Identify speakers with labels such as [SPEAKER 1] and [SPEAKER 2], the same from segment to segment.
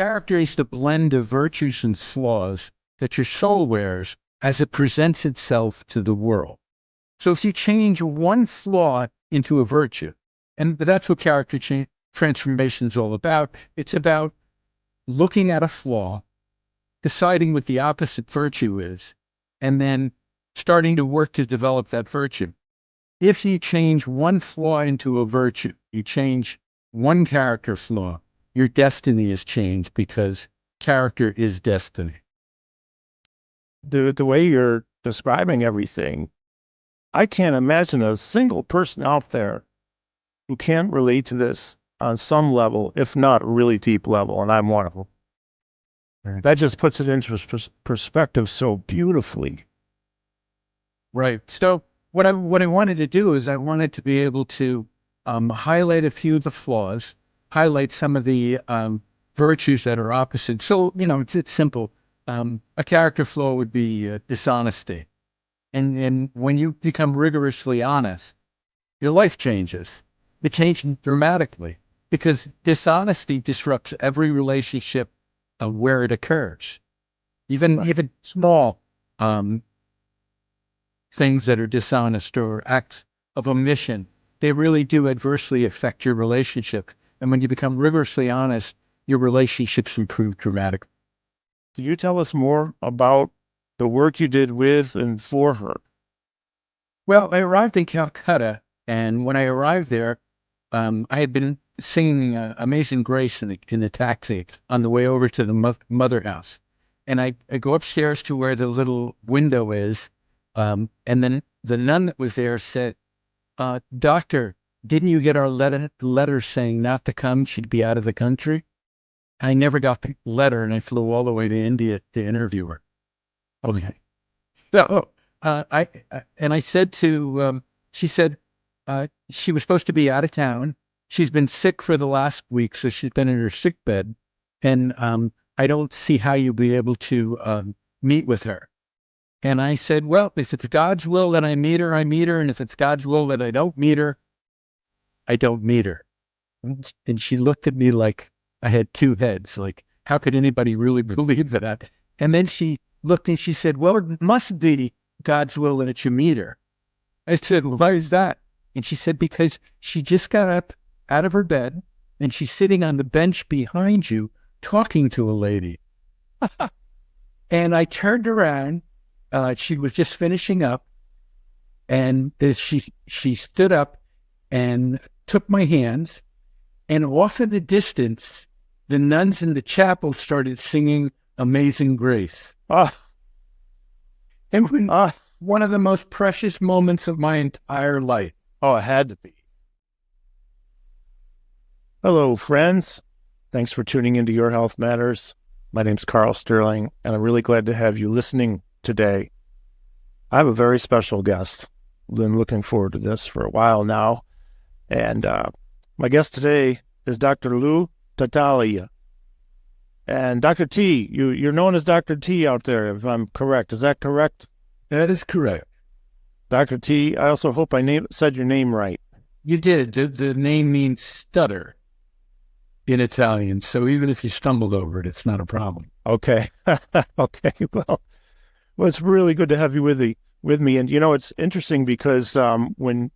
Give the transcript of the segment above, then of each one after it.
[SPEAKER 1] Character is the blend of virtues and flaws that your soul wears as it presents itself to the world. So if you change one flaw into a virtue, and that's what transformation is all about. It's about looking at a flaw, deciding what the opposite virtue is, and then starting to work to develop that virtue. If you change one flaw into a virtue, you change one character flaw, your destiny is changed because character is destiny.
[SPEAKER 2] The way you're describing everything, I can't imagine a single person out there who can't relate to this on some level, if not a really deep level, and I'm one of them.
[SPEAKER 1] Right.
[SPEAKER 2] That just puts it into perspective so beautifully.
[SPEAKER 1] Right. So what I wanted to do is I wanted to be able to highlight a few of the flaws, highlight some of the virtues that are opposite. So, it's simple. A character flaw would be dishonesty. And when you become rigorously honest, your life changes. It changes dramatically because dishonesty disrupts every relationship where it occurs. Even small things that are dishonest or acts of omission, they really do adversely affect your relationship. And when you become rigorously honest, your relationships improve dramatically.
[SPEAKER 2] Can you tell us more about the work you did with and for her?
[SPEAKER 1] Well, I arrived in Calcutta, and when I arrived there, I had been singing Amazing Grace in the taxi on the way over to the mother house. And I go upstairs to where the little window is, and then the nun that was there said, Doctor, didn't you get our letter saying not to come? She'd be out of the country. I never got the letter, and I flew all the way to India to interview her. Okay. So I said to, she said, she was supposed to be out of town. She's been sick for the last week, so she's been in her sick bed. And I don't see how you'll be able to meet with her. And I said, well, if it's God's will that I meet her, I meet her. And if it's God's will that I don't meet her, I don't meet her. And she looked at me like I had two heads. Like, how could anybody really believe that? And then she looked and she said, well, it must be God's will that you meet her. I said, well, why is that? And she said, because she just got up out of her bed and she's sitting on the bench behind you talking to a lady. And I turned around. She was just finishing up. And she stood up and took my hands. And off in the distance, the nuns in the chapel started singing Amazing Grace. It was one of the most precious moments of my entire life.
[SPEAKER 2] Oh, it had to be. Hello, friends. Thanks for tuning into Your Health Matters. My name's Karl Sterling, and I'm really glad to have you listening today. I have a very special guest. I've been looking forward to this for a while now. And my guest today is Dr. Lou Tartaglia. And Dr. T, you're known as Dr. T out there, if I'm correct. Is that correct?
[SPEAKER 1] That is correct.
[SPEAKER 2] Dr. T, I also hope I said your name right.
[SPEAKER 1] You did. The name means stutter in Italian, so even if you stumbled over it, it's not a problem.
[SPEAKER 2] Okay. Okay. Well, it's really good to have you with me. And, it's interesting because when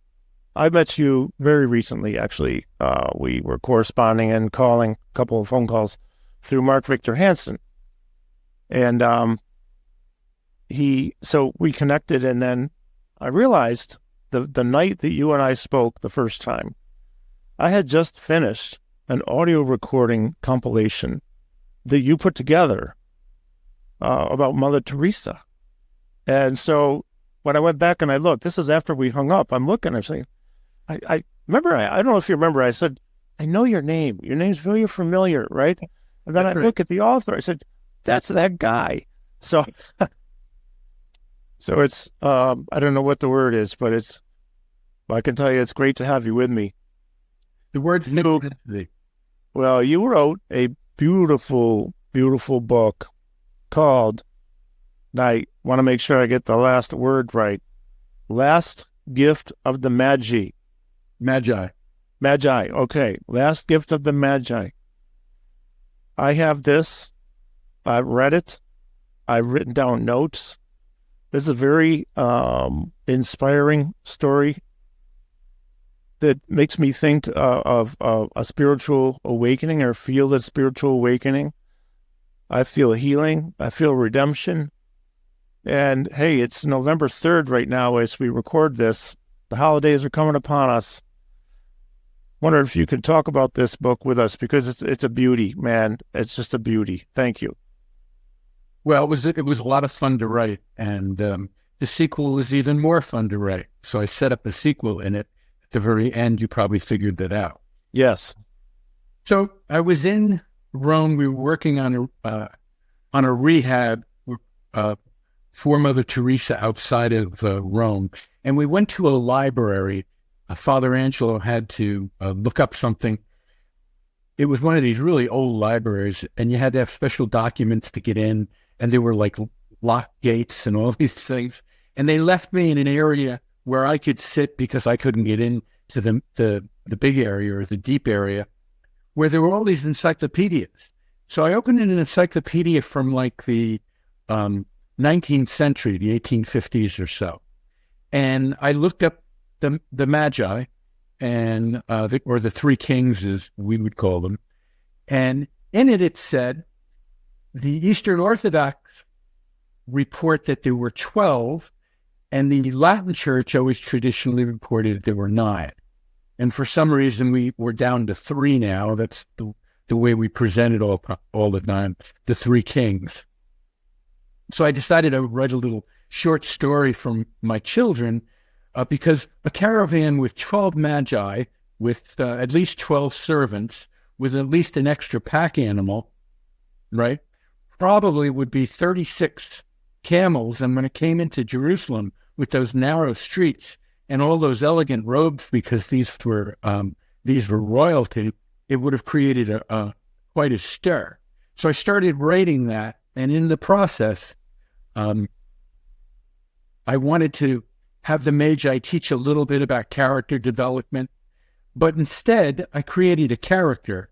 [SPEAKER 2] I met you very recently, actually, we were corresponding and calling a couple of phone calls through Mark Victor Hansen. And so we connected, and then I realized the night that you and I spoke the first time, I had just finished an audio recording compilation that you put together about Mother Teresa. And so when I went back and I looked, this is after we hung up, I'm looking, I'm saying, I remember, I don't know if you remember, I said, I know your name. Your name's very familiar, right? And then I look at the author, I said, that's that guy. So it's, I don't know what the word is, but I can tell you it's great to have you with me.
[SPEAKER 1] The word new.
[SPEAKER 2] Well, you wrote a beautiful, beautiful book called, and I want to make sure I get the last word right, Last Gift of the Magi.
[SPEAKER 1] Magi.
[SPEAKER 2] Okay. Last Gift of the Magi. I have this. I've read it. I've written down notes. This is a very inspiring story that makes me think of a spiritual awakening, or feel that spiritual awakening. I feel healing. I feel redemption. And hey, it's November 3rd right now as we record this. The holidays are coming upon us. Wonder if you could talk about this book with us, because it's a beauty, man. It's just a beauty. Thank you.
[SPEAKER 1] Well, it was a lot of fun to write, and the sequel was even more fun to write. So I set up a sequel in it. At the very end, you probably figured that out.
[SPEAKER 2] Yes.
[SPEAKER 1] So I was in Rome. We were working on a rehab for Mother Teresa outside of Rome, and we went to a library. Father Angelo had to look up something. It was one of these really old libraries, and you had to have special documents to get in, and there were like locked gates and all these things. And they left me in an area where I could sit because I couldn't get in to the big area, or the deep area, where there were all these encyclopedias. So I opened an encyclopedia from like the 19th century, the 1850s or so. And I looked up the Magi, and or the three kings, as we would call them. And in it said, the Eastern Orthodox report that there were 12, and the Latin Church always traditionally reported that there were 9. And for some reason, we were down to 3 now. That's the way we present it all the time, the three kings. So I decided I would write a little short story from my children, because a caravan with 12 magi, with at least 12 servants, with at least an extra pack animal, right, probably would be 36 camels. And when it came into Jerusalem with those narrow streets and all those elegant robes, because these were royalty, it would have created quite a stir. So I started writing that, and in the process, I wanted to have the Magi teach a little bit about character development, but instead I created a character,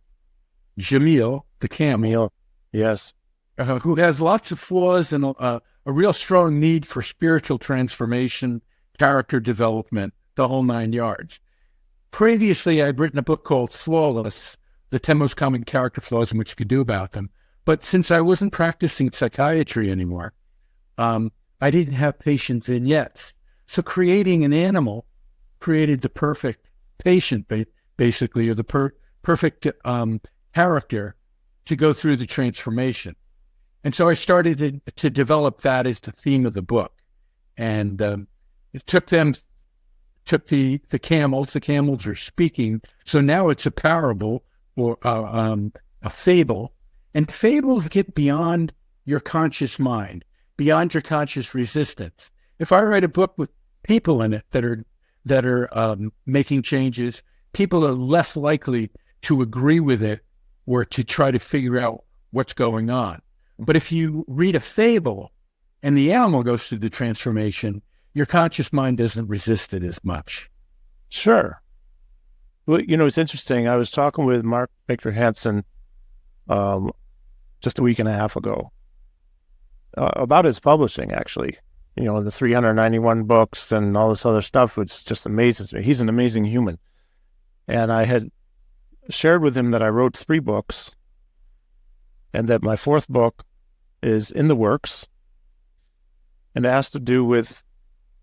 [SPEAKER 1] Jamil, the camel,
[SPEAKER 2] Yes.
[SPEAKER 1] who has lots of flaws and a real strong need for spiritual transformation, character development, the whole 9 yards. Previously, I'd written a book called Flawless, the 10 most common character flaws and what you could do about them. But since I wasn't practicing psychiatry anymore, I didn't have patient vignettes. So creating an animal created the perfect patient, basically, or the perfect character to go through the transformation. And so I started to develop that as the theme of the book. And it took the camels. The camels are speaking. So now it's a parable, or a fable. And fables get beyond your conscious mind, beyond your conscious resistance. If I write a book with people in it that are making changes, people are less likely to agree with it or to try to figure out what's going on. But if you read a fable and the animal goes through the transformation, your conscious mind doesn't resist it as much.
[SPEAKER 2] Sure. Well, it's interesting. I was talking with Mark Victor Hansen just a week and a half ago about his publishing, actually. The 391 books and all this other stuff, which just amazes me. He's an amazing human. And I had shared with him that I wrote 3 books, and that my 4th book is in the works, and it has to do with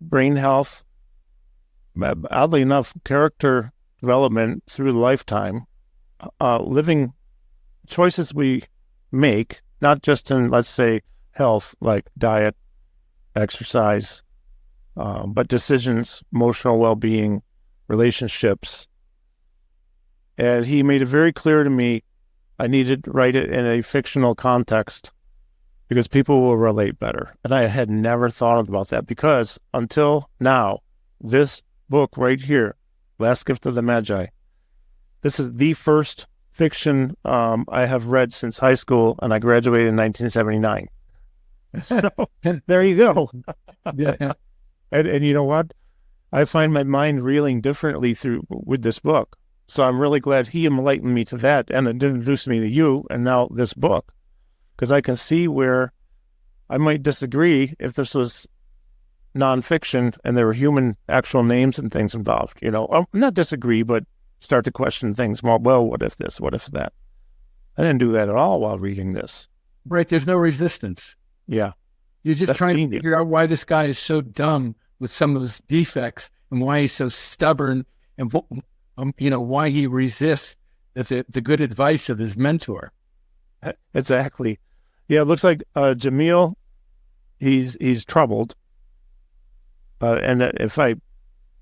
[SPEAKER 2] brain health, oddly enough, character development through the lifetime, living choices we make, not just in, let's say, health, like diet, exercise, but decisions, emotional well-being, relationships. And he made it very clear to me I needed to write it in a fictional context because people will relate better. And I had never thought about that, because until now, this book right here, Last Gift of the Magi, this is the first fiction I have read since high school, and I graduated in 1979. So there you go.
[SPEAKER 1] Yeah.
[SPEAKER 2] And you know what? I find my mind reeling differently with this book. So I'm really glad he enlightened me to that and introduced me to you and now this book, because I can see where I might disagree if this was nonfiction and there were human actual names and things involved, not disagree, but start to question things. Well, what if this? What if that? I didn't do that at all while reading this.
[SPEAKER 1] Right. There's no resistance.
[SPEAKER 2] Yeah.
[SPEAKER 1] You're just
[SPEAKER 2] That's
[SPEAKER 1] trying
[SPEAKER 2] genius.
[SPEAKER 1] to figure out why this guy is so dumb with some of his defects and why he's so stubborn and, why he resists the good advice of his mentor.
[SPEAKER 2] Exactly. Yeah, it looks like Jamil, he's troubled. And if I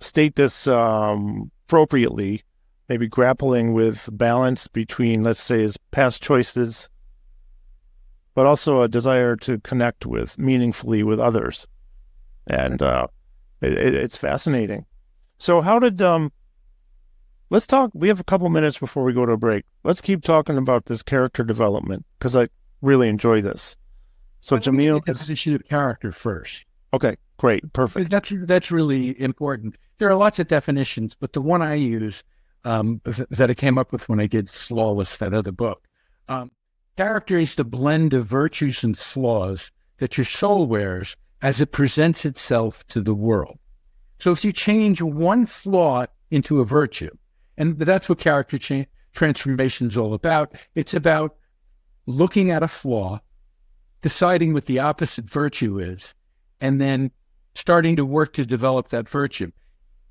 [SPEAKER 2] state this appropriately, maybe grappling with balance between, let's say, his past choices, but also a desire to connect meaningfully with others. And it's fascinating. So how did, let's talk, we have a couple minutes before we go to a break. Let's keep talking about this character development, because I really enjoy this. So Jamil,
[SPEAKER 1] Definition of character first.
[SPEAKER 2] Okay, great, perfect.
[SPEAKER 1] That's really important. There are lots of definitions, but the one I use that I came up with when I did Flawless, that other book, character is the blend of virtues and flaws that your soul wears as it presents itself to the world. So if you change one flaw into a virtue, and that's what character transformation is all about, it's about looking at a flaw, deciding what the opposite virtue is, and then starting to work to develop that virtue.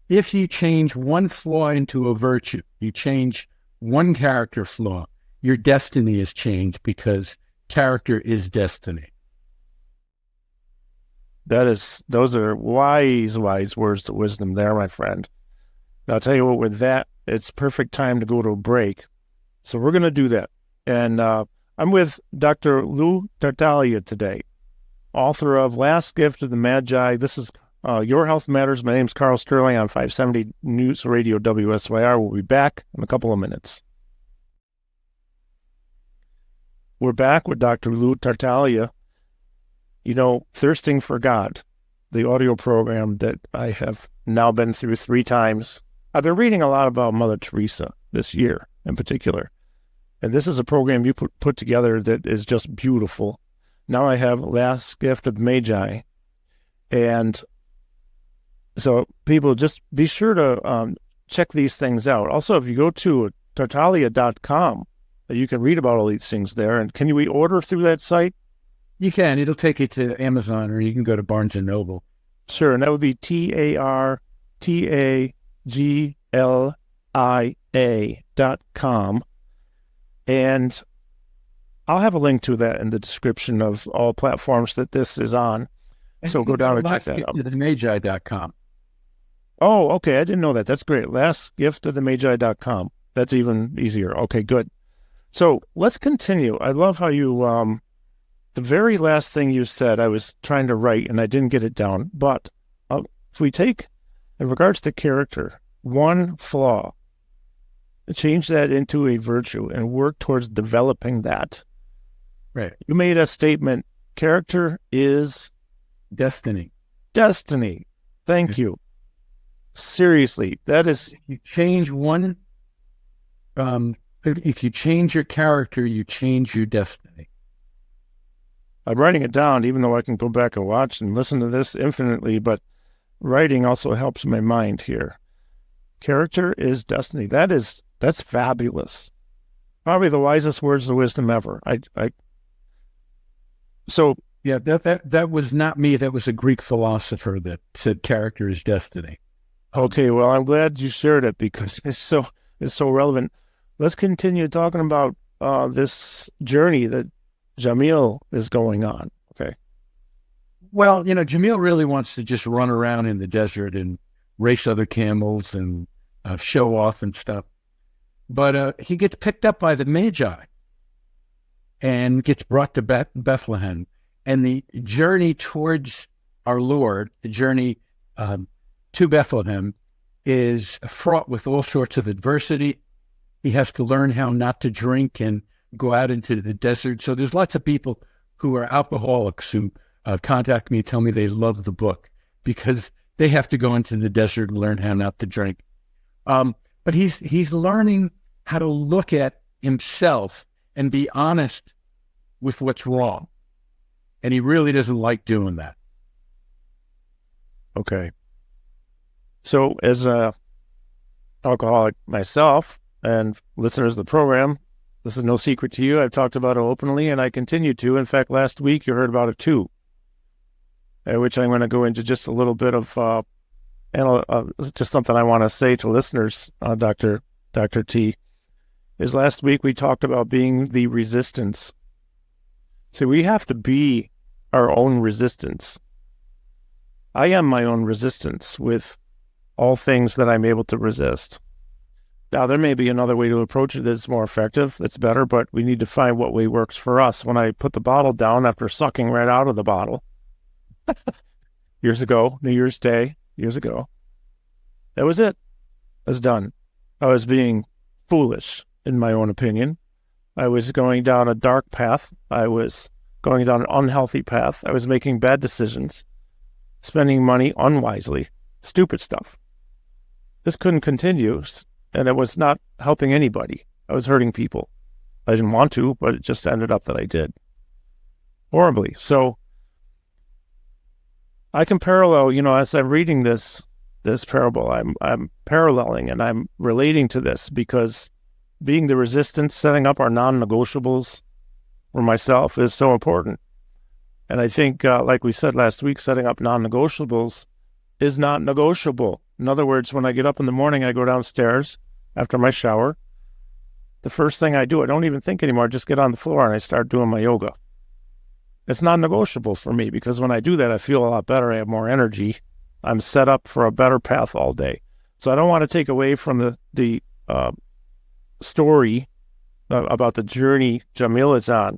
[SPEAKER 1] If you change one flaw into a virtue, you change one character flaw, your destiny is changed, because character is destiny.
[SPEAKER 2] Those are wise words of wisdom there, my friend. Now, I'll tell you what, with that, it's perfect time to go to a break. So we're going to do that. And I'm with Dr. Lou Tartaglia today, author of Last Gift of the Magi. This is Your Health Matters. My name is Karl Sterling on 570 News Radio WSYR. We'll be back in a couple of minutes. We're back with Dr. Lou Tartaglia. Thirsting for God, the audio program that I have now been through 3 times. I've been reading a lot about Mother Teresa this year in particular. And this is a program you put together that is just beautiful. Now I have Last Gift of the Magi. And so people, just be sure to check these things out. Also, if you go to tartaglia.com, you can read about all these things there. And can we order through that site?
[SPEAKER 1] You can. It'll take you to Amazon, or you can go to Barnes & Noble.
[SPEAKER 2] Sure, and that would be tartaglia.com. And I'll have a link to that in the description of all platforms that this is on. So go down and check that out.
[SPEAKER 1] LastGiftOfTheMagi.com.
[SPEAKER 2] Oh, okay. I didn't know that. That's great. LastGiftOfTheMagi.com. That's even easier. Okay, good. So let's continue. I love how you... the very last thing you said, I was trying to write and I didn't get it down. But if we take, in regards to character, one flaw, change that into a virtue and work towards developing that.
[SPEAKER 1] Right.
[SPEAKER 2] You made a statement, character is
[SPEAKER 1] destiny.
[SPEAKER 2] Destiny. Thank you. Seriously, that is...
[SPEAKER 1] If you change one, if you change your character, you change your destiny.
[SPEAKER 2] I'm writing it down, even though I can go back and watch and listen to this infinitely, but writing also helps my mind here. Character is destiny. That's fabulous. Probably the wisest words of wisdom ever. So
[SPEAKER 1] yeah, that was not me. That was a Greek philosopher that said character is destiny.
[SPEAKER 2] Okay, well, I'm glad you shared it because it's so relevant. Let's continue talking about this journey that Jamil is going on. Okay.
[SPEAKER 1] Well, Jamil really wants to just run around in the desert and race other camels and show off and stuff. But he gets picked up by the Magi and gets brought to Bethlehem. And the journey towards our Lord, the journey to Bethlehem, is fraught with all sorts of adversity. He has to learn how not to drink and go out into the desert. So there's lots of people who are alcoholics who contact me and tell me they love the book because they have to go into the desert and learn how not to drink. But but he's learning how to look at himself and be honest with what's wrong. And he really doesn't like doing that.
[SPEAKER 2] Okay. So as a alcoholic myself and listeners of the program, this is no secret to you. I've talked about it openly, and I continue to. In fact, last week you heard about it too, which I'm going to go into just a little bit of just something I want to say to listeners, Dr. T, is last week we talked about being the resistance. So we have to be our own resistance. I am my own resistance with all things that I'm able to resist. Now, there may be another way to approach it that's more effective, that's better, but we need to find what way works for us. When I put the bottle down after sucking right out of the bottle years ago, New Year's Day, years ago, that was it. I was done. I was being foolish, in my own opinion. I was going down a dark path. I was going down an unhealthy path. I was making bad decisions, spending money unwisely, stupid stuff. This couldn't continue, and it was not helping anybody. I was hurting people. I didn't want to, but it just ended up that I did. Horribly. So I can parallel, as I'm reading this parable, I'm paralleling and I'm relating to this, because being the resistance, setting up our non-negotiables for myself is so important. And I think, like we said last week, setting up non-negotiables is not negotiable. In other words, when I get up in the morning, I go downstairs after my shower. The first thing I do, I don't even think anymore. I just get on the floor and I start doing my yoga. It's not negotiable for me, because when I do that, I feel a lot better. I have more energy. I'm set up for a better path all day. So I don't want to take away from the story about the journey Jamil is on.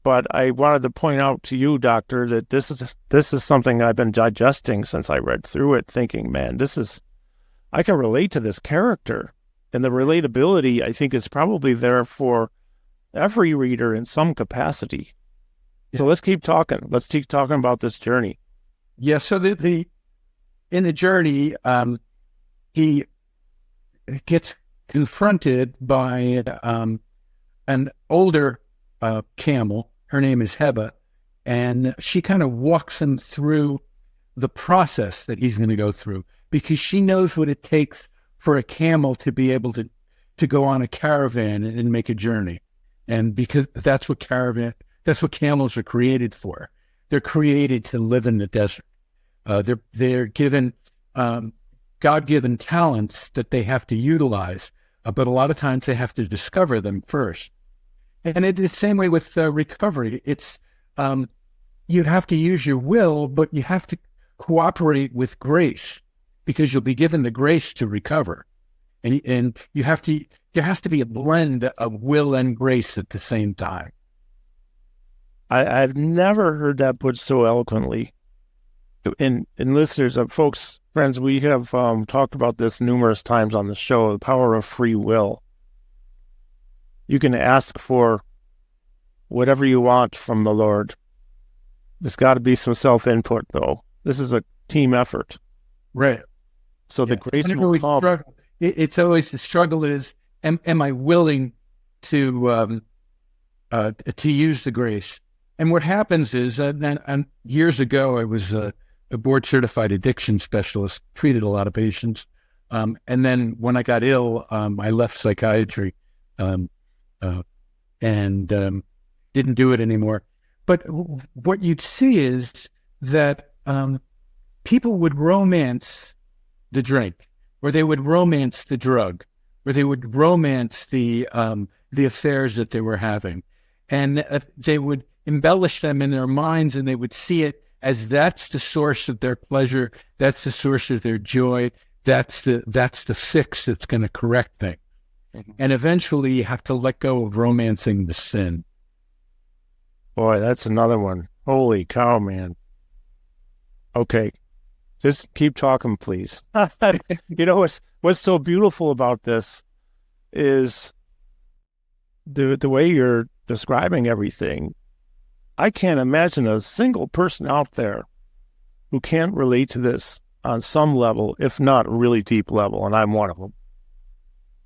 [SPEAKER 2] But I wanted to point out to you, Doctor, that this is something I've been digesting since I read through it, thinking, man, I can relate to this character. And the relatability, I think, is probably there for every reader in some capacity. So let's keep talking. Let's keep talking about this journey.
[SPEAKER 1] Yeah, so in the journey, he gets confronted by an older camel. Her name is Heba, and she kind of walks him through the process that he's going to go through, because she knows what it takes for a camel to be able to go on a caravan and make a journey. And because that's what camels are created for. They're created to live in the desert. They're given God-given talents that they have to utilize, but a lot of times they have to discover them first. And it's the same way with recovery. It's you have to use your will, but you have to cooperate with grace, because you'll be given the grace to recover. And there has to be a blend of will and grace at the same time.
[SPEAKER 2] I've never heard that put so eloquently. And listeners, folks, friends, we have talked about this numerous times on the show, the power of free will. You can ask for whatever you want from the Lord. There's got to be some self-input, though. This is a team effort.
[SPEAKER 1] Right.
[SPEAKER 2] So the grace will come.
[SPEAKER 1] It's always the struggle is, am I willing to use the grace? And what happens is, and years ago, I was a board-certified addiction specialist, treated a lot of patients. And then when I got ill, I left psychiatry and didn't do it anymore. But what you'd see is that people would romance the drink, or they would romance the drug, or they would romance the affairs that they were having. And they would embellish them in their minds, and they would see it as that's the source of their pleasure, that's the source of their joy, that's the fix that's going to correct things. Mm-hmm. And eventually you have to let go of romancing the sin.
[SPEAKER 2] Boy, that's another one. Holy cow, man. Okay, just keep talking, please. What's so beautiful about this is the way you're describing everything. I can't imagine a single person out there who can't relate to this on some level, if not a really deep level, and I'm one of them.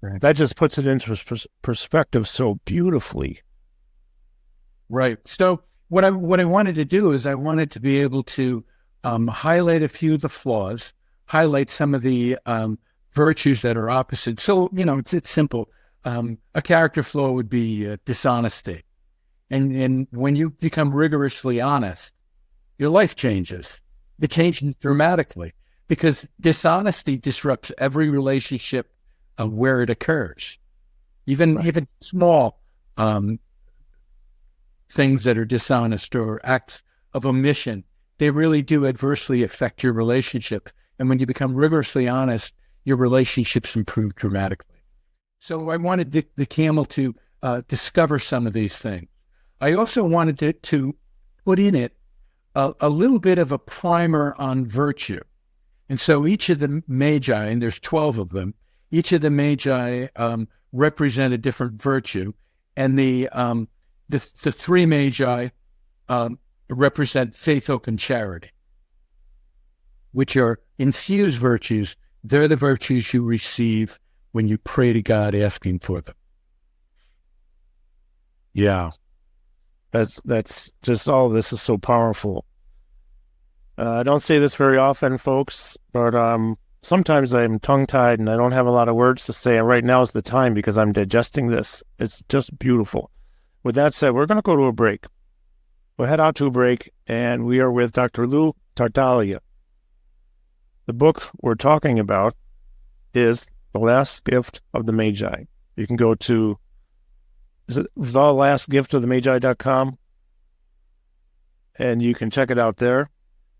[SPEAKER 1] Right.
[SPEAKER 2] That just puts it into perspective so beautifully.
[SPEAKER 1] Right. So what I wanted to do is I wanted to be able to highlight a few of the flaws, highlight some of the virtues that are opposite. So it's simple. A character flaw would be dishonesty, and when you become rigorously honest, your life changes. It changes dramatically because dishonesty disrupts every relationship where it occurs, even
[SPEAKER 2] Right.
[SPEAKER 1] even small things that are dishonest or acts of omission. They really do adversely affect your relationship. And when you become rigorously honest, your relationships improve dramatically. So I wanted the camel to discover some of these things. I also wanted to put in it a little bit of a primer on virtue. And so each of the magi, and there's 12 of them, each of the magi represent a different virtue. And the three magi represent faith, hope, and charity, which are infused virtues. They're the virtues you receive when you pray to God asking for them.
[SPEAKER 2] Yeah. That's just all this is so powerful. I don't say this very often, folks, but sometimes I'm tongue-tied and I don't have a lot of words to say. And right now is the time because I'm digesting this. It's just beautiful. With that said, we're going to go to a break. We'll head out to a break, and we are with Dr. Lou Tartaglia. The book we're talking about is The Last Gift of the Magi. You can go to thelastgiftofthemagi.com, and you can check it out there.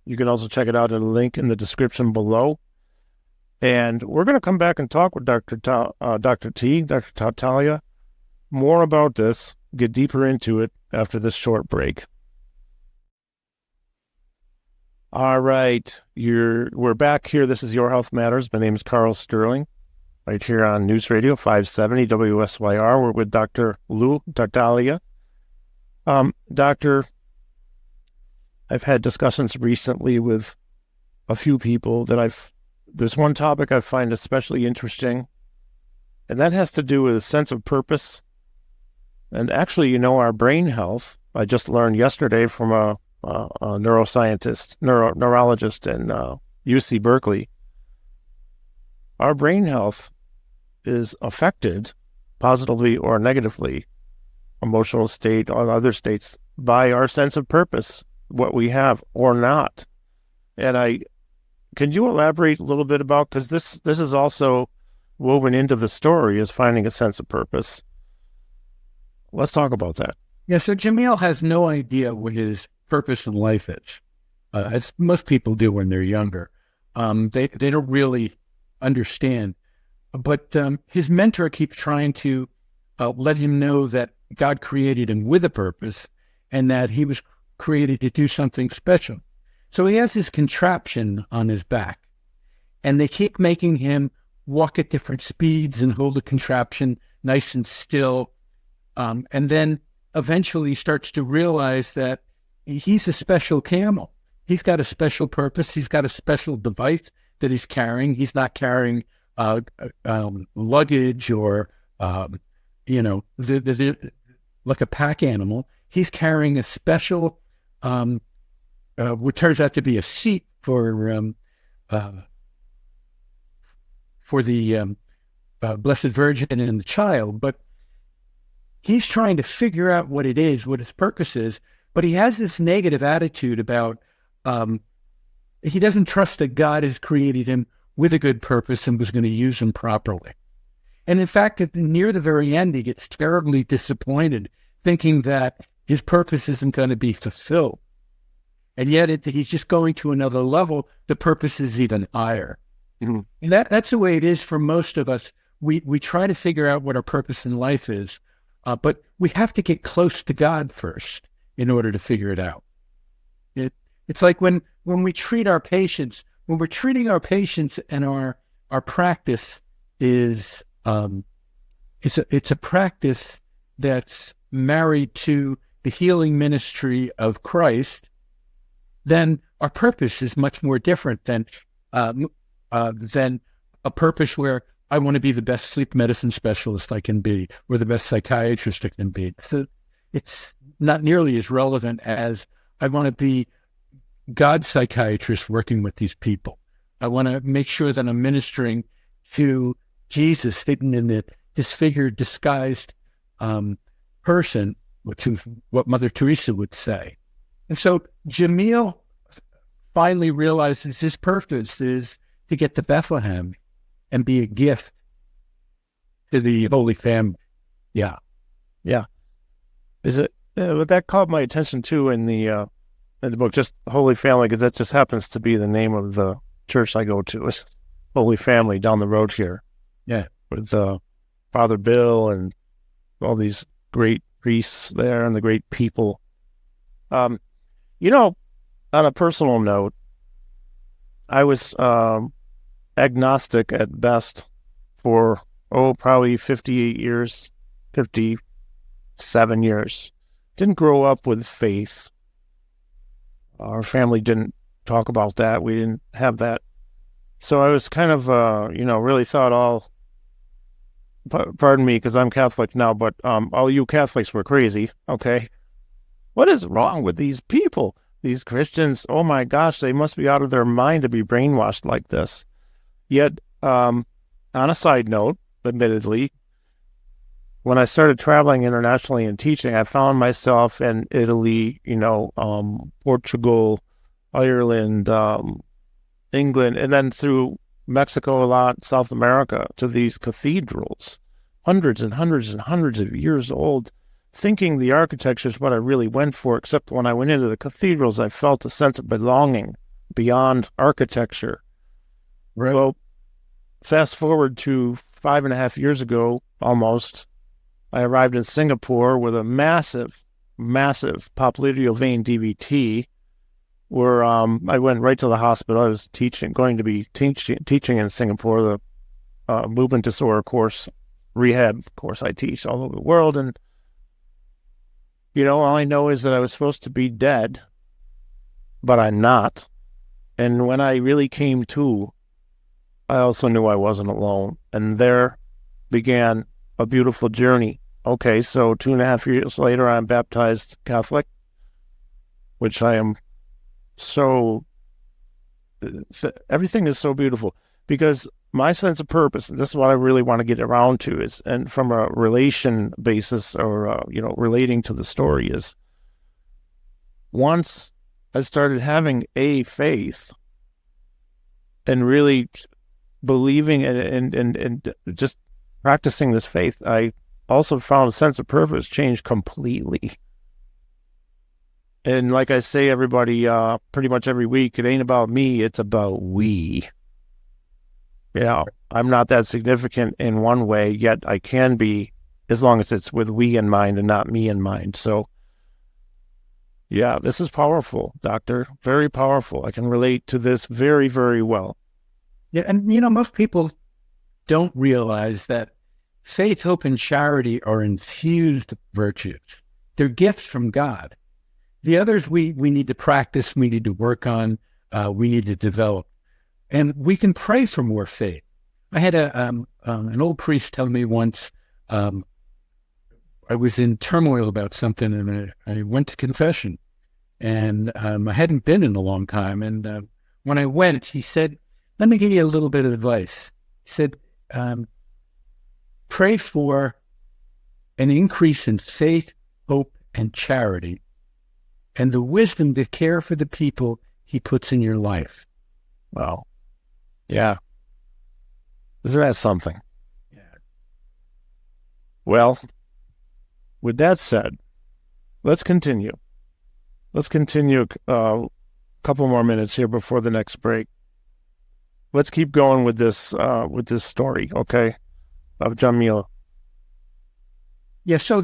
[SPEAKER 2] You can also check it out at a link in the description below. And we're going to come back and talk with Dr. Tartaglia, more about this, get deeper into it after this short break. All right, we're back here. This is Your Health Matters. My name is Karl Sterling, right here on News Radio 570 WSYR. We're with Dr. Lou Tartaglia. Doctor, I've had discussions recently with a few people that there's one topic I find especially interesting, and that has to do with a sense of purpose. And actually, our brain health, I just learned yesterday from a neuroscientist, neurologist in UC Berkeley. Our brain health is affected positively or negatively, emotional state or other states, by our sense of purpose, what we have or not. And can you elaborate a little bit about, because this is also woven into the story, is finding a sense of purpose. Let's talk about that.
[SPEAKER 1] Yeah, so Jamil has no idea what his purpose in life is, as most people do when they're younger. They don't really understand. But his mentor keeps trying to let him know that God created him with a purpose and that he was created to do something special. So he has this contraption on his back, and they keep making him walk at different speeds and hold the contraption nice and still. And then eventually he starts to realize that he's a special camel. He's got a special purpose. He's got a special device that he's carrying. He's not carrying luggage or, like a pack animal. He's carrying a special, what turns out to be a seat for the Blessed Virgin and the child. But he's trying to figure out what it is, what his purpose is. But he has this negative attitude about, he doesn't trust that God has created him with a good purpose and was going to use him properly. And in fact, near the very end, he gets terribly disappointed, thinking that his purpose isn't going to be fulfilled. And yet he's just going to another level. The purpose is even higher. Mm-hmm. And that's the way it is for most of us. We try to figure out what our purpose in life is, but we have to get close to God first in order to figure it out. It's like when we treat our patients, when we're treating our patients, and our practice is it's a practice that's married to the healing ministry of Christ, then our purpose is much more different than a purpose where I want to be the best sleep medicine specialist I can be, or the best psychiatrist I can be. So it's not nearly as relevant as I want to be God's psychiatrist working with these people. I want to make sure that I'm ministering to Jesus hidden in the disfigured, disguised person, which is what Mother Teresa would say. And so Jamil finally realizes his purpose is to get to Bethlehem and be a gift to the Holy Family. Yeah.
[SPEAKER 2] Yeah. Is it? That caught my attention too in the book, just Holy Family, because that just happens to be the name of the church I go to. It's Holy Family down the road here.
[SPEAKER 1] Yeah.
[SPEAKER 2] With Father Bill and all these great priests there and the great people. You know, on a personal note, I was agnostic at best for, probably 58 years, 57 years. Didn't grow up with faith. Our family didn't talk about that. We didn't have that. So I was kind of, really thought all, pardon me, because I'm Catholic now, but all you Catholics were crazy, okay? What is wrong with these people? These Christians, oh my gosh, they must be out of their mind to be brainwashed like this. Yet, on a side note, admittedly, when I started traveling internationally and teaching, I found myself in Italy, Portugal, Ireland, England, and then through Mexico a lot, South America, to these cathedrals, hundreds and hundreds and hundreds of years old, thinking the architecture is what I really went for, except when I went into the cathedrals, I felt a sense of belonging beyond architecture.
[SPEAKER 1] Right.
[SPEAKER 2] Well, fast forward to 5.5 years ago, almost, I arrived in Singapore with a massive, massive popliteal vein DVT, where I went right to the hospital. I was going to be teaching in Singapore, the movement disorder course, rehab course I teach all over the world. And, all I know is that I was supposed to be dead, but I'm not. And when I really came to, I also knew I wasn't alone. And there began a beautiful journey. Okay, so 2.5 years later, I'm baptized Catholic, which I am everything is so beautiful, because my sense of purpose, and this is what I really want to get around to, is, and from a relation basis, or, relating to the story, is once I started having a faith and really believing and just practicing this faith, I also found a sense of purpose change completely. And like I say, everybody, pretty much every week, it ain't about me, it's about we. I'm not that significant in one way, yet I can be, as long as it's with we in mind and not me in mind. So, yeah, this is powerful, Doctor. Very powerful. I can relate to this very, very well.
[SPEAKER 1] Yeah, and most people don't realize that faith, hope, and charity are infused virtues. They're gifts from God. The others we need to practice, we need to work on, we need to develop. And we can pray for more faith. I had an old priest tell me once, I was in turmoil about something, and I went to confession. And I hadn't been in a long time. And when I went, he said, let me give you a little bit of advice. He said, pray for an increase in faith, hope, and charity, and the wisdom to care for the people he puts in your life.
[SPEAKER 2] Wow. Yeah. Isn't that something?
[SPEAKER 1] Yeah.
[SPEAKER 2] Well, with that said, let's continue. Let's continue a couple more minutes here before the next break. Let's keep going with this story, okay, of Jamil.
[SPEAKER 1] Yeah, so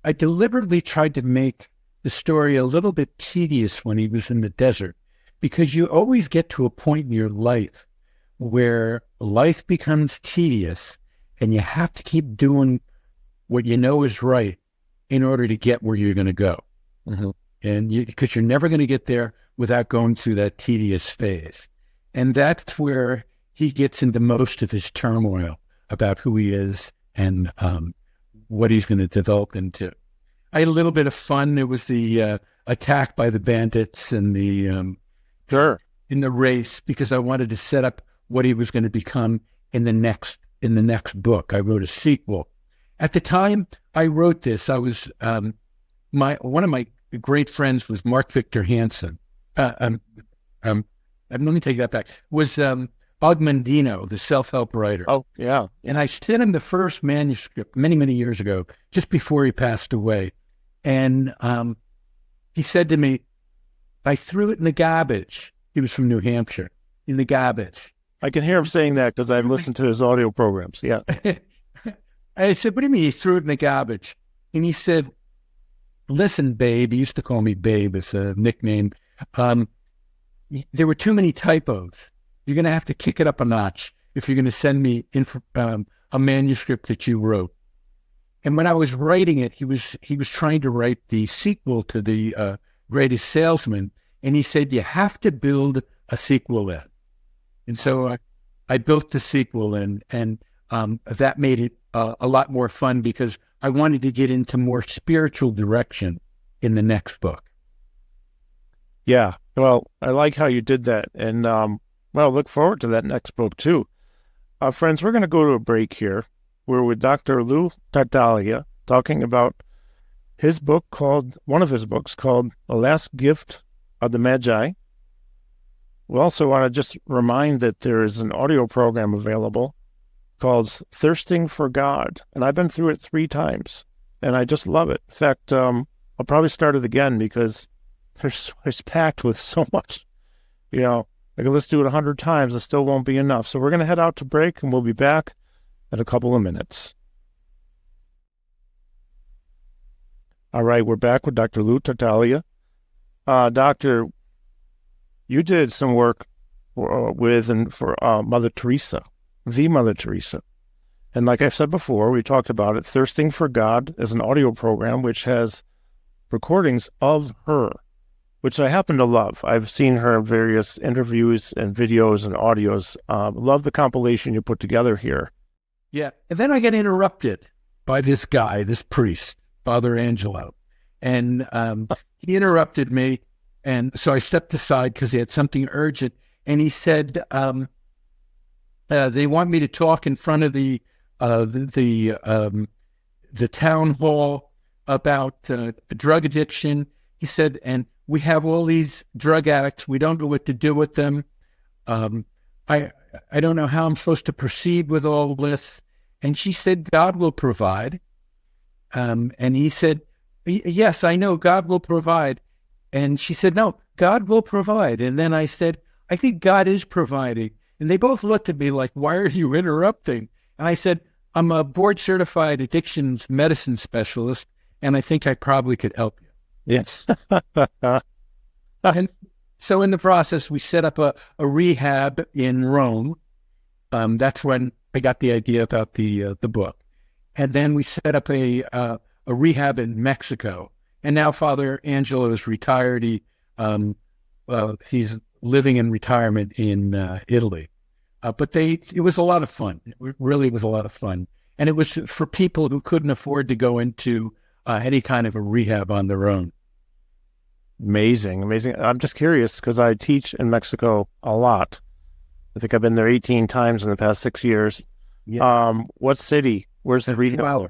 [SPEAKER 1] I deliberately tried to make the story a little bit tedious when he was in the desert, because you always get to a point in your life where life becomes tedious and you have to keep doing what you know is right in order to get where you're going to go.
[SPEAKER 2] Mm-hmm.
[SPEAKER 1] And because you're never going to get there without going through that tedious phase. And that's where he gets into most of his turmoil about who he is and what he's going to develop into. I had a little bit of fun. There was the attack by the bandits and the
[SPEAKER 2] Sure.
[SPEAKER 1] in the race because I wanted to set up what he was going to become in the next book. I wrote a sequel. At the time I wrote this, I was one of my great friends was Mark Victor Hansen. Let me take that back. Was Ogmandino, the self-help writer.
[SPEAKER 2] Oh, yeah.
[SPEAKER 1] And I sent him the first manuscript many, many years ago, just before he passed away. And he said to me, I threw it in the garbage. He was from New Hampshire. In the garbage.
[SPEAKER 2] I can hear him saying that because I've listened to his audio programs. Yeah.
[SPEAKER 1] I said, what do you mean he threw it in the garbage? And he said, listen, Babe. He used to call me Babe as a nickname. There were too many typos. You're going to have to kick it up a notch if you're going to send me a manuscript that you wrote. And when I was writing it, he was trying to write the sequel to the Greatest Salesman, and he said you have to build a sequel in. And so I built the sequel in, and that made it a lot more fun because I wanted to get into more spiritual direction in the next book.
[SPEAKER 2] Yeah. Well, I like how you did that, and look forward to that next book too. Friends, we're going to go to a break here. We're with Dr. Lou Tartaglia talking about one of his books called The Last Gift of the Magi. We also want to just remind that there is an audio program available called Thirsting for God. And I've been through it 3 times, and I just love it. In fact, I'll probably start it again because it's packed with so much, I could let's do it 100 times. It still won't be enough. So we're going to head out to break, and we'll be back in a couple of minutes. All right, we're back with Dr. Lou Tartaglia. Doctor, you did some work for Mother Teresa, the Mother Teresa. And like I've said before, we talked about it. Thirsting for God is an audio program which has recordings of her, which I happen to love. I've seen her in various interviews and videos and audios. Love the compilation you put together here.
[SPEAKER 1] Yeah. And then I get interrupted by this guy, this priest, Father Angelo. And he interrupted me. And so I stepped aside because he had something urgent. And he said, they want me to talk in front of the town hall about drug addiction. He said, and we have all these drug addicts. We don't know what to do with them. I don't know how I'm supposed to proceed with all this. And she said, God will provide. And he said, yes, I know God will provide. And she said, no, God will provide. And then I said, I think God is providing. And they both looked at me like, why are you interrupting? And I said, I'm a board-certified addictions medicine specialist, and I think I probably could help you.
[SPEAKER 2] Yes.
[SPEAKER 1] And so in the process, we set up a rehab in Rome. That's when I got the idea about the book. And then we set up a rehab in Mexico. And now Father Angelo is retired. He's living in retirement in Italy. But it was a lot of fun. It really was a lot of fun. And it was for people who couldn't afford to go into any kind of a rehab on their own.
[SPEAKER 2] Amazing. I'm just curious because I teach in Mexico a lot. I think I've been there 18 times in the past 6 years. Yeah. What city? Where's the rehab?
[SPEAKER 1] Chihuahua.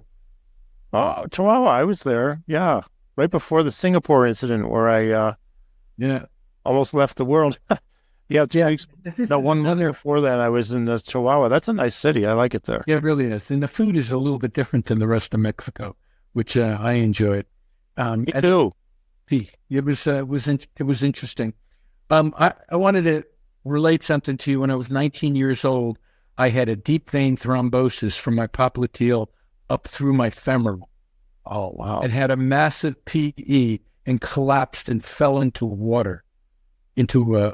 [SPEAKER 2] Oh, Chihuahua. I was there. Yeah. Right before the Singapore incident where I almost left the world. Yeah. 2 weeks. No, 1 month before that, I was in Chihuahua. That's a nice city. I like it there.
[SPEAKER 1] Yeah, it really is. And the food is a little bit different than the rest of Mexico, which I enjoyed.
[SPEAKER 2] Me too.
[SPEAKER 1] It was interesting. I wanted to relate something to you. When I was 19 years old, I had a deep vein thrombosis from my popliteal up through my femoral.
[SPEAKER 2] Oh, wow.
[SPEAKER 1] It had a massive PE and collapsed and fell into water, into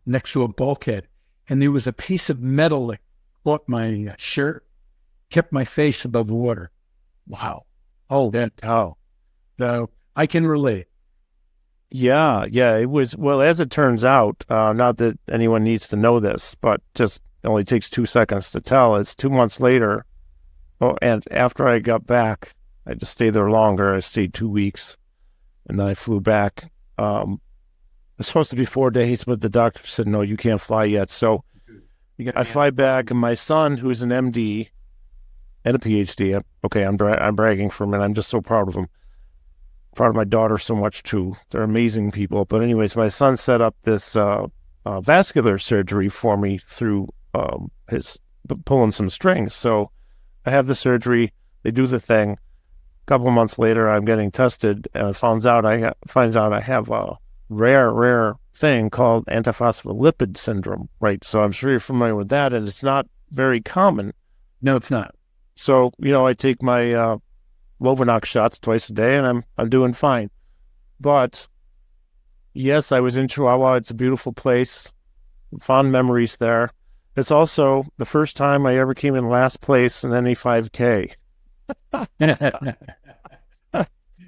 [SPEAKER 1] next to a bulkhead. And there was a piece of metal that caught my shirt, kept my face above water. Wow.
[SPEAKER 2] Oh,
[SPEAKER 1] So I can relate.
[SPEAKER 2] Yeah, yeah, it was. Well, as it turns out, not that anyone needs to know this, but just it only takes 2 seconds to tell. It's 2 months later. Oh, and after I got back, I just stayed there longer. I stayed 2 weeks, and then I flew back. It's supposed to be 4 days, but the doctor said, no, you can't fly yet. So I fly back, and my son, who's an MD and a PhD, okay, I'm bragging for a minute. I'm just so proud of him. Proud of my daughter so much, too. They're amazing people. But anyways, my son set up this vascular surgery for me through his pulling some strings. So I have the surgery. They do the thing. A couple of months later, I'm getting tested, and it finds out I have a rare thing called antiphospholipid syndrome, right? So I'm sure you're familiar with that, and it's not very common.
[SPEAKER 1] No, it's not.
[SPEAKER 2] So, I take my Lovenox shots twice a day, and I'm doing fine. But yes, I was in Chihuahua. It's a beautiful place. Fond memories there. It's also the first time I ever came in last place in any 5K.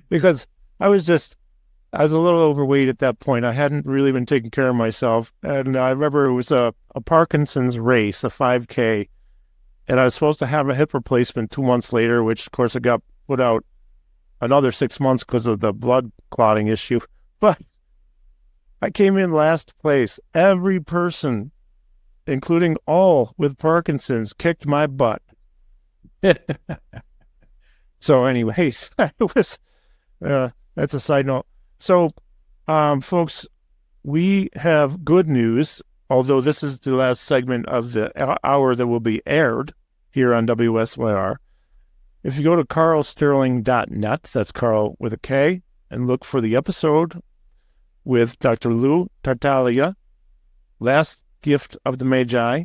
[SPEAKER 2] Because I was a little overweight at that point. I hadn't really been taking care of myself. And I remember it was a Parkinson's race, a 5K. And I was supposed to have a hip replacement 2 months later, which, of course, I got put out another 6 months because of the blood clotting issue. But I came in last place. Every person, including all with Parkinson's, kicked my butt. So anyways, it was, that's a side note. So, folks, we have good news, although this is the last segment of the hour that will be aired here on WSYR. If you go to karlsterling.net, that's Karl with a K, and look for the episode with Dr. Lou Tartaglia, Last Gift of the Magi,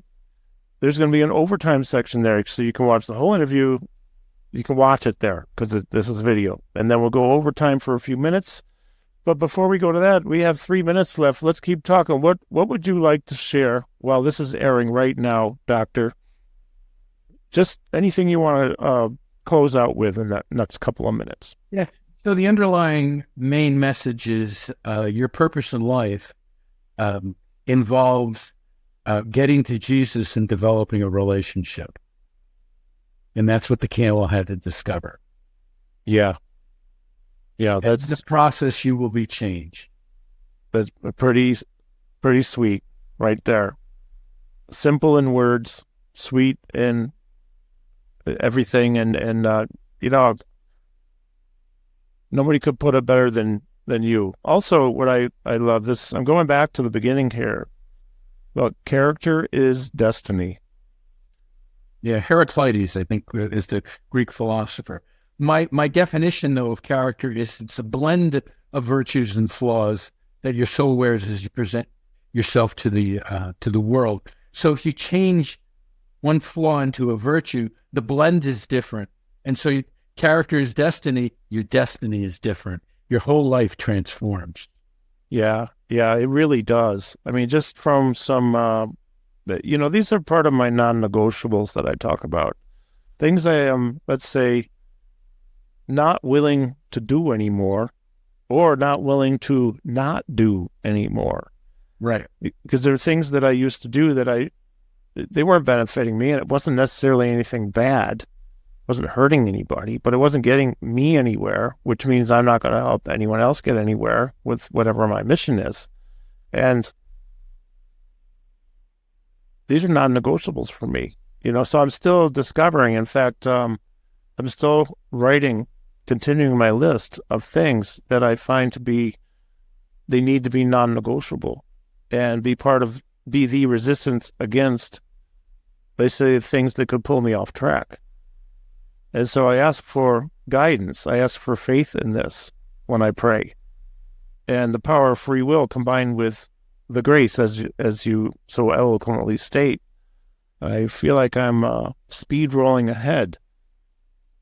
[SPEAKER 2] there's going to be an overtime section there, so you can watch the whole interview. You can watch it there because this is video. And then we'll go overtime for a few minutes. But before we go to that, we have 3 minutes left. Let's keep talking. What would you like to share while this is airing right now, Doctor? Just anything you want to close out with in that next couple of minutes.
[SPEAKER 1] Yeah. So the underlying main message is your purpose in life involves getting to Jesus and developing a relationship. And that's what the camel had to discover.
[SPEAKER 2] Yeah. Yeah, that's
[SPEAKER 1] the process. You will be changed.
[SPEAKER 2] That's pretty sweet right there. Simple in words, sweet in everything, and nobody could put it better than you. Also, what I love this, I'm going back to the beginning here. Well, character is destiny.
[SPEAKER 1] Yeah, Heraclitus, I think, is the Greek philosopher. My definition, though, of character is it's a blend of virtues and flaws that your soul wears as you present yourself to the world. So if you change one flaw into a virtue, the blend is different. And so character is destiny. Your destiny is different. Your whole life transforms.
[SPEAKER 2] Yeah, it really does. I mean, just from some, these are part of my non-negotiables that I talk about. Things I am, let's say, not willing to do anymore, or not willing to not do anymore.
[SPEAKER 1] Right.
[SPEAKER 2] Because there are things that I used to do that they weren't benefiting me, and it wasn't necessarily anything bad. It wasn't hurting anybody, but it wasn't getting me anywhere, which means I'm not going to help anyone else get anywhere with whatever my mission is. And these are non-negotiables for me, so I'm still discovering. In fact, I'm still continuing my list of things that I find they need to be non-negotiable and be the resistance against, they say, things that could pull me off track. And so I ask for guidance. I ask for faith in this when I pray. And the power of free will combined with the grace, as you so eloquently state, I feel like I'm speed rolling ahead.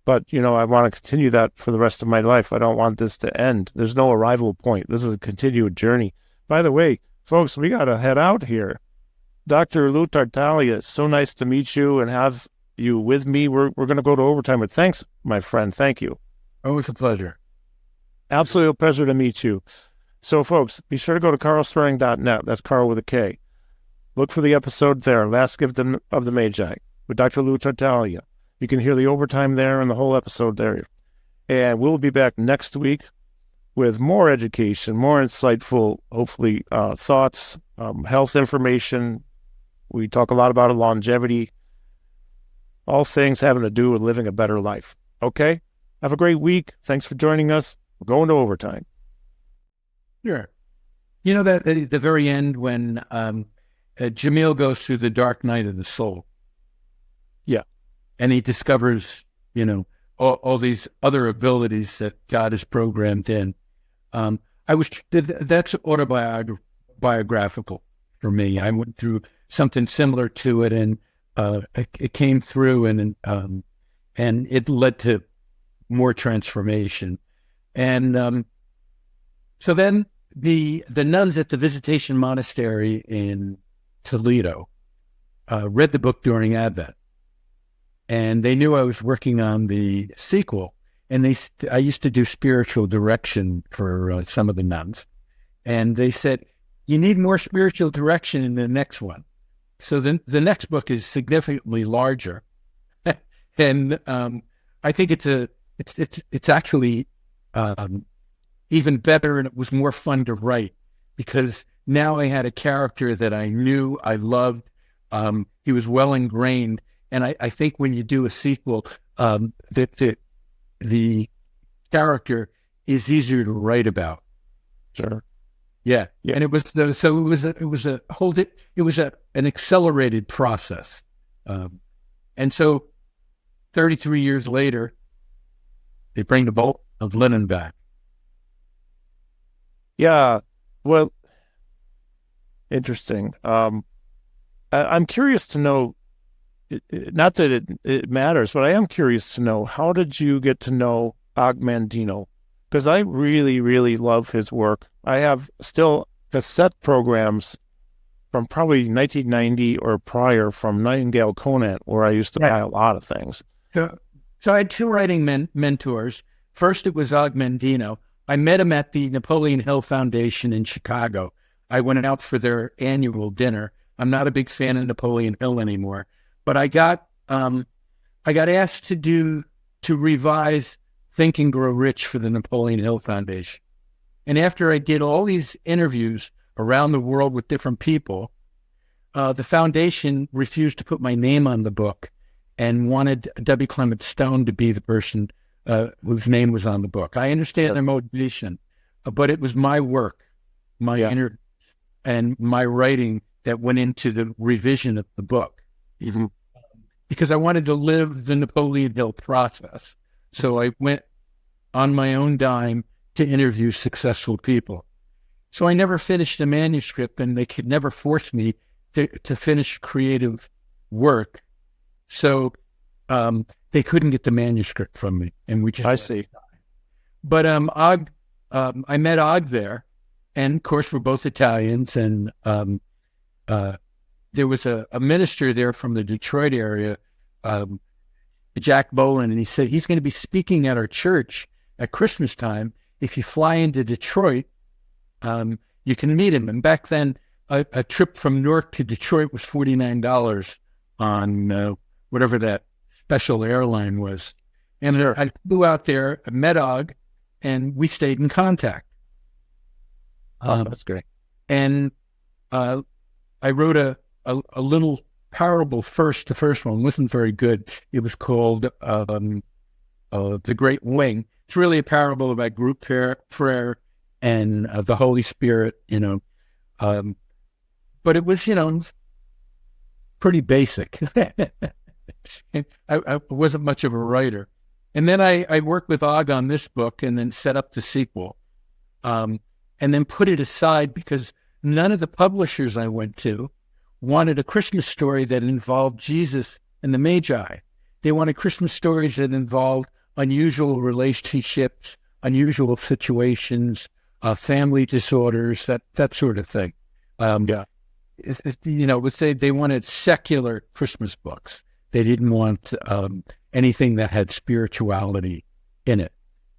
[SPEAKER 2] But, I want to continue that for the rest of my life. I don't want this to end. There's no arrival point. This is a continued journey. By the way, folks, we got to head out here. Dr. Lou Tartaglia, it's so nice to meet you and have you with me. We're going to go to overtime, but thanks, my friend. Thank you.
[SPEAKER 1] Always a pleasure.
[SPEAKER 2] Absolutely a pleasure to meet you. So, folks, be sure to go to karlsterling.net. That's Karl with a K. Look for the episode there, Last Gift of the Magi, with Dr. Lou Tartaglia. You can hear the overtime there and the whole episode there. And we'll be back next week with more education, more insightful, hopefully, thoughts, health information. We talk a lot about longevity, all things having to do with living a better life. Okay? Have a great week. Thanks for joining us. We're going to overtime.
[SPEAKER 1] Sure. You know that at the very end when Jamil goes through the dark night of the soul.
[SPEAKER 2] Yeah.
[SPEAKER 1] And he discovers, all these other abilities that God has programmed in. That's autobiographical for me. I went through something similar to it, and it came through, and it led to more transformation. And so then the nuns at the Visitation Monastery in Toledo read the book during Advent, and they knew I was working on the sequel. And I used to do spiritual direction for some of the nuns. And they said, you need more spiritual direction in the next one. So then the next book is significantly larger. And I think it's actually even better, and it was more fun to write because now I had a character that I knew, I loved. He was well ingrained. And I think when you do a sequel, the character is easier to write about.
[SPEAKER 2] Sure.
[SPEAKER 1] Yeah. And it was an accelerated process. And so 33 years later, they bring the bolt of linen back.
[SPEAKER 2] Yeah. Well, interesting. I'm curious to know, not that it matters, but I am curious to know, how did you get to know Og Mandino? Because I really, really love his work. I have still cassette programs from probably 1990 or prior from Nightingale Conant, where I used to buy a lot of things.
[SPEAKER 1] So I had two writing mentors. First, it was Og Mandino. I met him at the Napoleon Hill Foundation in Chicago. I went out for their annual dinner. I'm not a big fan of Napoleon Hill anymore. But I got asked to revise Think and Grow Rich for the Napoleon Hill Foundation. And after I did all these interviews around the world with different people, the foundation refused to put my name on the book and wanted W. Clement Stone to be the person whose name was on the book. I understand their motivation, but it was my work, and my writing that went into the revision of the book. Mm-hmm. Because I wanted to live the Napoleon Hill process. So I went on my own dime to interview successful people. So I never finished a manuscript, and they could never force me to finish creative work. So they couldn't get the manuscript from me. And we just...
[SPEAKER 2] I see.
[SPEAKER 1] But I met Og there. And of course, we're both Italians, and there was a minister there from the Detroit area, Jack Boland, and he said he's going to be speaking at our church at Christmas time. If you fly into Detroit, you can meet him. And back then, a trip from Newark to Detroit was $49 on whatever that special airline was. And I flew out there, I met Og, and we stayed in contact.
[SPEAKER 2] That's great.
[SPEAKER 1] And I wrote a little parable first. The first one wasn't very good. It was called The Great Wing. It's really a parable about group prayer and the Holy Spirit, but it was, pretty basic. I wasn't much of a writer. And then I worked with Og on this book and then set up the sequel, and then put it aside because none of the publishers I went to wanted a Christmas story that involved Jesus and the Magi. They wanted Christmas stories that involved unusual relationships, unusual situations, family disorders, that sort of thing. They wanted secular Christmas books. They didn't want anything that had spirituality in it.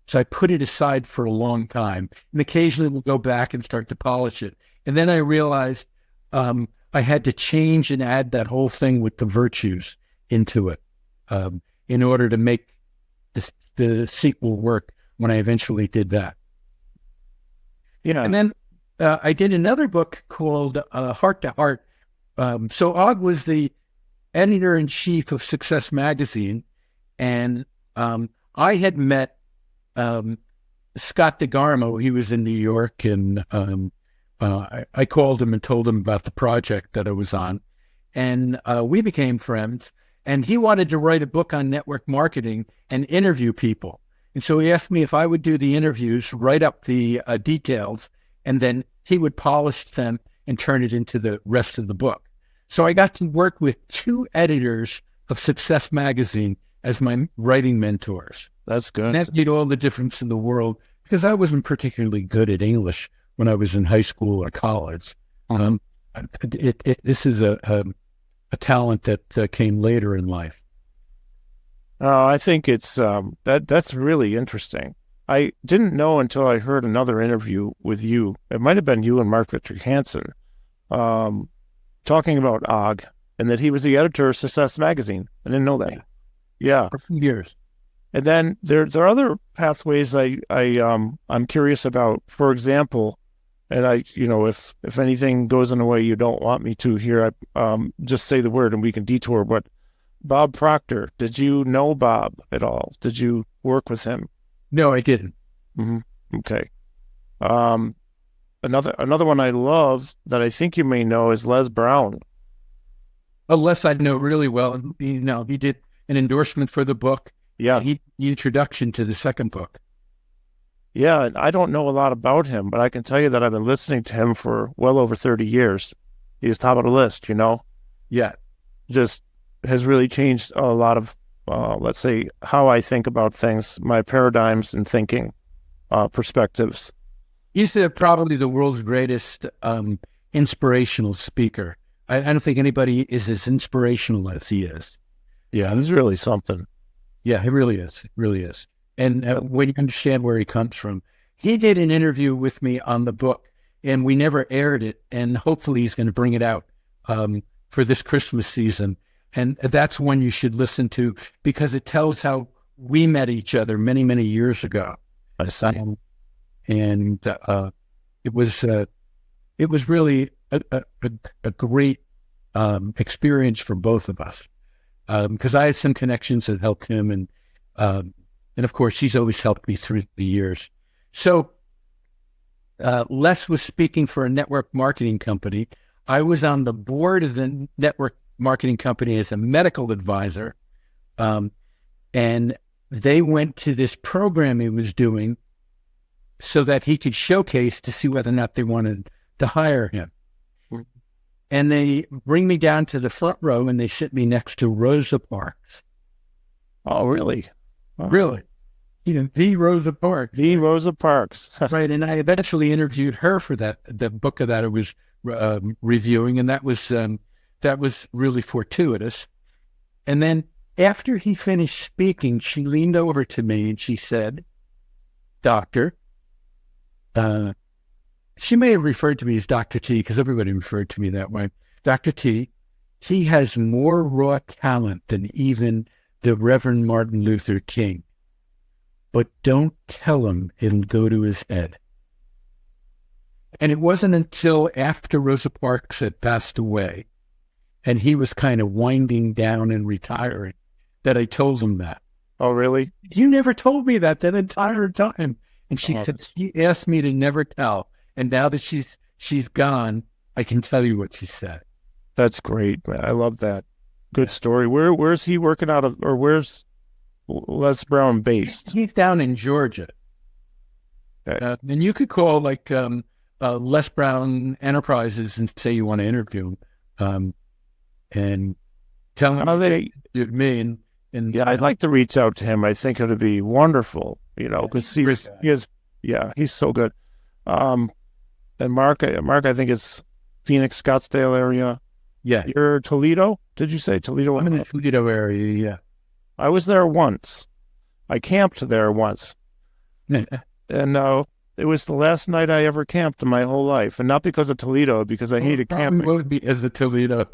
[SPEAKER 1] So I put it aside for a long time, and occasionally we'll go back and start to polish it. And then I realized I had to change and add that whole thing with the virtues into it in order to make the sequel work when I eventually did that.
[SPEAKER 2] Yeah.
[SPEAKER 1] And then I did another book called Heart to Heart. So Og was the editor-in-chief of Success Magazine, and I had met Scott DeGarmo. He was in New York, and I called him and told him about the project that I was on, and we became friends. And he wanted to write a book on network marketing and interview people. And so he asked me if I would do the interviews, write up the details, and then he would polish them and turn it into the rest of the book. So I got to work with 2 editors of Success Magazine as my writing mentors.
[SPEAKER 2] That's good.
[SPEAKER 1] And that made all the difference in the world, because I wasn't particularly good at English when I was in high school or college. This is a talent that came later in life.
[SPEAKER 2] I think it's that's really interesting. I didn't know until I heard another interview with you. It might have been you and Mark Victor Hansen talking about Og, and that he was the editor of Success Magazine. I didn't know that. Yeah.
[SPEAKER 1] For a few years.
[SPEAKER 2] And then there are other pathways I'm curious about. For example, and if anything goes in a way you don't want me to here, just say the word and we can detour. But Bob Proctor, did you know Bob at all? Did you work with him?
[SPEAKER 1] No, I didn't.
[SPEAKER 2] Mm-hmm. Okay. Another one I love that I think you may know is Les Brown.
[SPEAKER 1] Les I know really well. He did an endorsement for the book.
[SPEAKER 2] Yeah.
[SPEAKER 1] The introduction to the second book.
[SPEAKER 2] Yeah, I don't know a lot about him, but I can tell you that I've been listening to him for well over 30 years. He's top of the list,
[SPEAKER 1] Yeah.
[SPEAKER 2] Just has really changed a lot of, let's say, how I think about things, my paradigms and thinking perspectives.
[SPEAKER 1] He's probably the world's greatest inspirational speaker. I don't think anybody is as inspirational as he is.
[SPEAKER 2] Yeah, this is really something.
[SPEAKER 1] Yeah, it really is. It really is. And when you understand where he comes from, he did an interview with me on the book, and we never aired it. And hopefully he's going to bring it out for this Christmas season. And that's one you should listen to, because it tells how we met each other many, many years ago.
[SPEAKER 2] I see.
[SPEAKER 1] And it was really a great experience for both of us, because I had some connections that helped him, and of course he's always helped me through the years. So Les was speaking for a network marketing company. I was on the board of the network marketing company as a medical advisor, and they went to this program he was doing so that he could showcase to see whether or not they wanted to hire him. And they bring me down to the front row, and they sit me next to Rosa Parks.
[SPEAKER 2] Oh, really?
[SPEAKER 1] Oh. Really? The Rosa Parks.
[SPEAKER 2] The Rosa Parks.
[SPEAKER 1] Right. And I eventually interviewed her for the book that I was reviewing, and that was really fortuitous. And then after he finished speaking, she leaned over to me and she said, "Doctor," she may have referred to me as Dr. T, because everybody referred to me that way. "Dr. T, he has more raw talent than even the Reverend Martin Luther King. But don't tell him it'll go to his head." And it wasn't until after Rosa Parks had passed away and he was kind of winding down and retiring that I told him that.
[SPEAKER 2] Oh, really?
[SPEAKER 1] "You never told me that entire time." And she said, she asked me to never tell. And now that she's gone, I can tell you what she said.
[SPEAKER 2] That's great, man. I love that. Good story. Where's he working out of, or where's Les Brown based?
[SPEAKER 1] He's down in Georgia.
[SPEAKER 2] Okay.
[SPEAKER 1] And you could call Les Brown Enterprises and say you want to interview him, and tell him
[SPEAKER 2] How they
[SPEAKER 1] me. And
[SPEAKER 2] yeah, I'd like to reach out to him. I think it would be wonderful, because he's so good. And Mark, I think it's Phoenix, Scottsdale area.
[SPEAKER 1] Yeah.
[SPEAKER 2] You're Toledo? Did you say Toledo?
[SPEAKER 1] I'm in the Toledo area, yeah.
[SPEAKER 2] I was there once. I camped there once. And it was the last night I ever camped in my whole life. And not because of Toledo, because I hated
[SPEAKER 1] Probably
[SPEAKER 2] camping.
[SPEAKER 1] would be as a Toledo.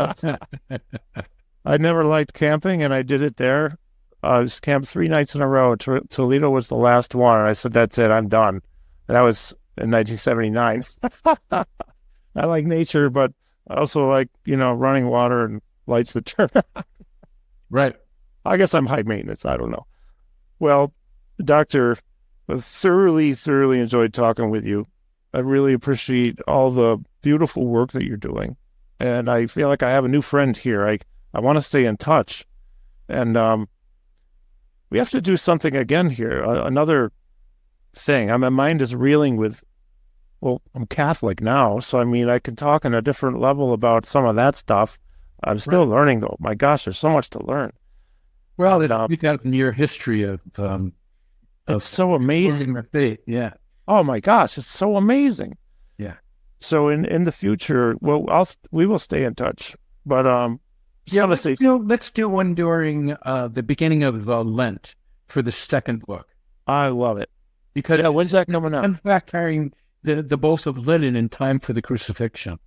[SPEAKER 2] I never liked camping, and I did it there. I was camped 3 nights in a row. Toledo was the last one. And I said, that's it, I'm done. And that was in 1979. I like nature, but I also like, running water and lights that turn.
[SPEAKER 1] Right.
[SPEAKER 2] I guess I'm high maintenance. I don't know. Well, Doctor, I thoroughly, thoroughly enjoyed talking with you. I really appreciate all the beautiful work that you're doing. And I feel like I have a new friend here. I want to stay in touch. And we have to do something again here. Another thing. My mind is reeling with, well, I'm Catholic now. So, I mean, I can talk on a different level about some of that stuff. I'm still learning, though. My gosh, there's so much to learn.
[SPEAKER 1] Well, it's a 3,000-year history of
[SPEAKER 2] it's so amazing.
[SPEAKER 1] Faith. Yeah.
[SPEAKER 2] Oh my gosh, it's so amazing.
[SPEAKER 1] Yeah.
[SPEAKER 2] So in the future, well, we will stay in touch. But
[SPEAKER 1] yeah, let's do one during the beginning of Lent for the second book.
[SPEAKER 2] I love it.
[SPEAKER 1] Because
[SPEAKER 2] when's that coming out?
[SPEAKER 1] In fact, carrying the bolts of linen in time for the crucifixion.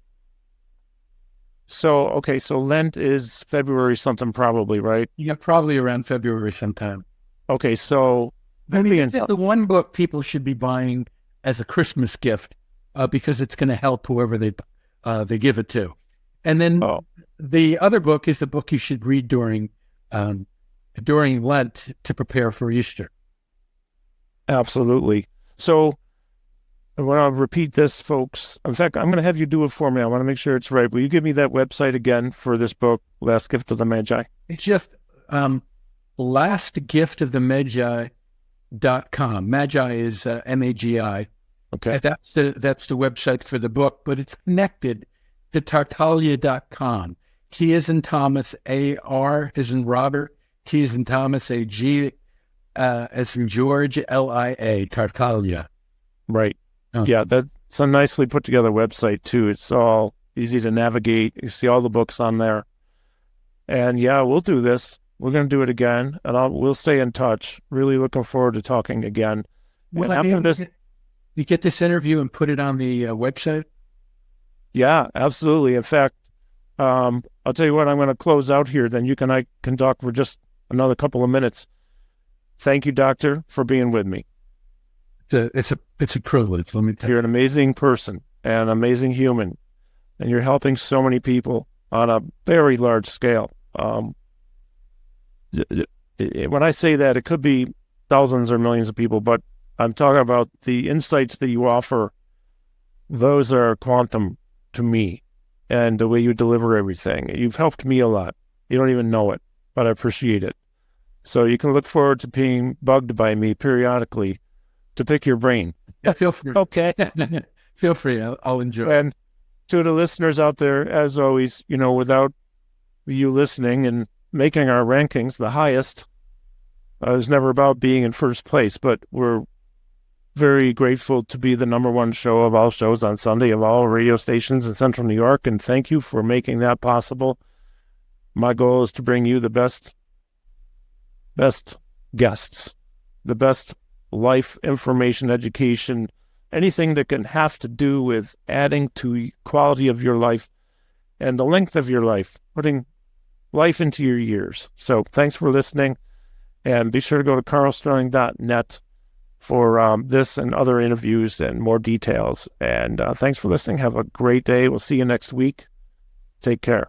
[SPEAKER 2] So, okay, so Lent is February something probably, right?
[SPEAKER 1] Yeah, probably around February sometime.
[SPEAKER 2] Okay, so
[SPEAKER 1] the one book people should be buying as a Christmas gift because it's going to help whoever they give it to. And then the other book is the book you should read during Lent to prepare for Easter.
[SPEAKER 2] Absolutely. So I want to repeat this, folks. In fact, I'm going to have you do it for me. I want to make sure it's right. Will you give me that website again for this book, Last Gift of the Magi?
[SPEAKER 1] It's just lastgiftofthemagi.com. Magi is M-A-G-I.
[SPEAKER 2] Okay.
[SPEAKER 1] That's the website for the book, but it's connected to Tartaglia.com. T as in Thomas, A-R as in Robert, T as in Thomas, A-G as in George, L-I-A, Tartaglia.
[SPEAKER 2] Right. Yeah, that's a nicely put together website too. It's all easy to navigate. You see all the books on there. And yeah, we'll do this. We're going to do it again, and we'll stay in touch. Really looking forward to talking again.
[SPEAKER 1] Well, after this, you get this interview and put it on the website?
[SPEAKER 2] Yeah, absolutely. In fact, I'll tell you what, I'm going to close out here. Then I can talk for just another couple of minutes. Thank you, Doctor, for being with me.
[SPEAKER 1] It's a privilege. Let me tell you.
[SPEAKER 2] You're an amazing person and an amazing human, and you're helping so many people on a very large scale. When I say that, it could be thousands or millions of people, but I'm talking about the insights that you offer. Those are quantum to me, and the way you deliver everything. You've helped me a lot. You don't even know it, but I appreciate it. So you can look forward to being bugged by me periodically to pick your brain.
[SPEAKER 1] Yeah, feel free.
[SPEAKER 2] Okay.
[SPEAKER 1] Feel free. I'll enjoy.
[SPEAKER 2] And to the listeners out there, as always, without you listening and making our rankings the highest, it was never about being in first place, but we're very grateful to be the number one show of all shows on Sunday of all radio stations in Central New York. And thank you for making that possible. My goal is to bring you the best guests, the best life information, education, anything that can have to do with adding to quality of your life and the length of your life, putting life into your years. So thanks for listening, and be sure to go to karlsterling.net for this and other interviews and more details. And thanks for listening. Have a great day. We'll see you next week. Take care.